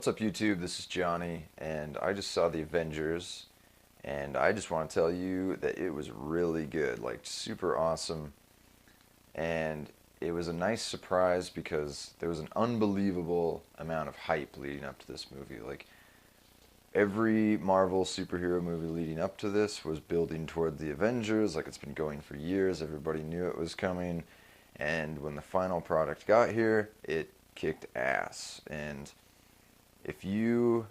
What's up, YouTube? This is Johnny, and I just saw the Avengers, and I just want to tell you that it was really good, like super awesome, and it was a nice surprise because there was an unbelievable amount of hype leading up to this movie. Like every Marvel superhero movie leading up to this was building toward the Avengers, like it's been going for years. Everybody knew it was coming, and when the final product got here, it kicked ass. And if you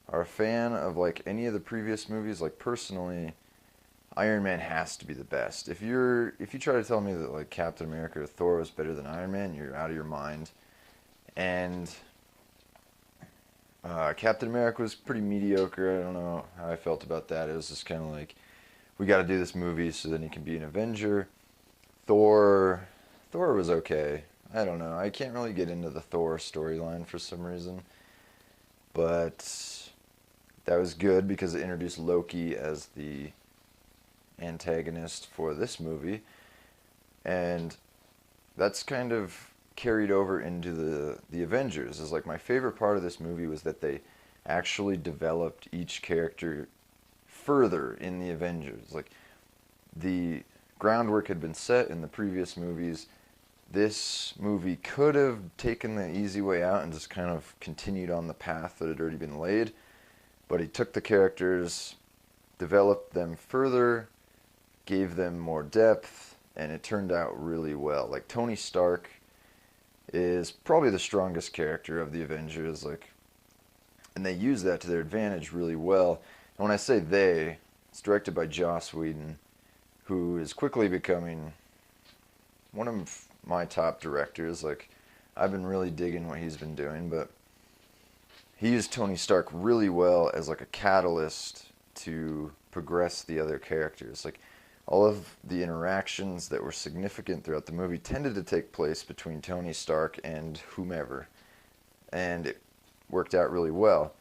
are a fan of like any of the previous movies, like personally, Iron Man has to be the best. If you try to tell me that like Captain America or Thor was better than Iron Man, you're out of your mind. And Captain America was pretty mediocre. I don't know how I felt about that. It was just kind of like, we got to do this movie so then he can be an Avenger. Thor was okay. I don't know. I can't really get into the Thor storyline for some reason. But that was good because it introduced Loki as the antagonist for this movie. And that's kind of carried over into the Avengers. Is like my favorite part of this movie was that they actually developed each character further in the Avengers. Like the groundwork had been set in the previous movies. This movie could have taken the easy way out and just kind of continued on the path that had already been laid, but he took the characters, developed them further, gave them more depth, and it turned out really well. Like Tony Stark is probably the strongest character of the Avengers, and they use that to their advantage really well. And when I say they, it's directed by Joss Whedon, who is quickly becoming one of my top directors. Like, I've been really digging what he's been doing, but he used Tony Stark really well as like a catalyst to progress the other characters. Like, all of the interactions that were significant throughout the movie tended to take place between Tony Stark and whomever, and it worked out really well.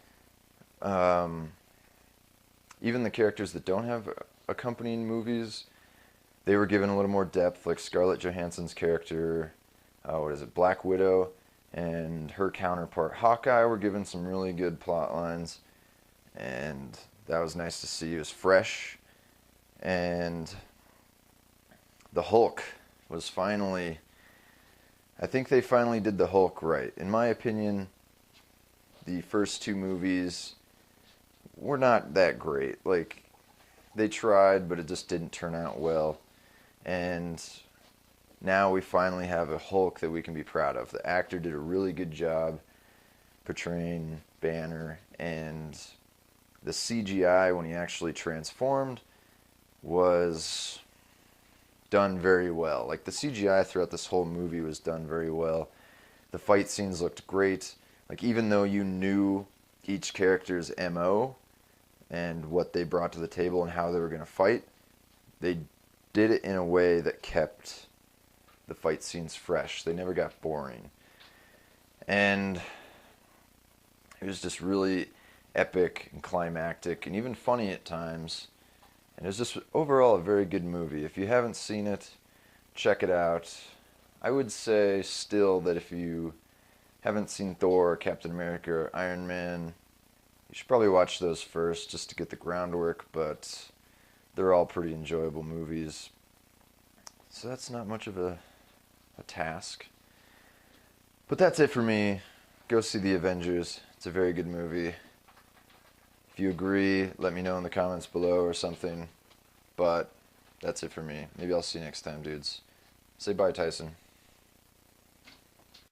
Even the characters that don't have accompanying movies, they were given a little more depth, like Scarlett Johansson's character, Black Widow, and her counterpart Hawkeye were given some really good plot lines, and that was nice to see. It was fresh, and the Hulk was finally, I think they finally did the Hulk right. In my opinion, the first two movies were not that great. Like, they tried, but it just didn't turn out well. And now we finally have a Hulk that we can be proud of. The actor did a really good job portraying Banner, and the CGI when he actually transformed was done very well. Like, the CGI throughout this whole movie was done very well. The fight scenes looked great. Like, even though you knew each character's MO and what they brought to the table and how they were going to fight, they did it in a way that kept the fight scenes fresh. They never got boring. And it was just really epic and climactic and even funny at times. And it was just overall a very good movie. If you haven't seen it, check it out. I would say still that if you haven't seen Thor, or Captain America, or Iron Man, you should probably watch those first just to get the groundwork, but they're all pretty enjoyable movies. So that's not much of a task. But that's it for me. Go see The Avengers. It's a very good movie. If you agree, let me know in the comments below or something. But that's it for me. Maybe I'll see you next time, dudes. Say bye, Tyson.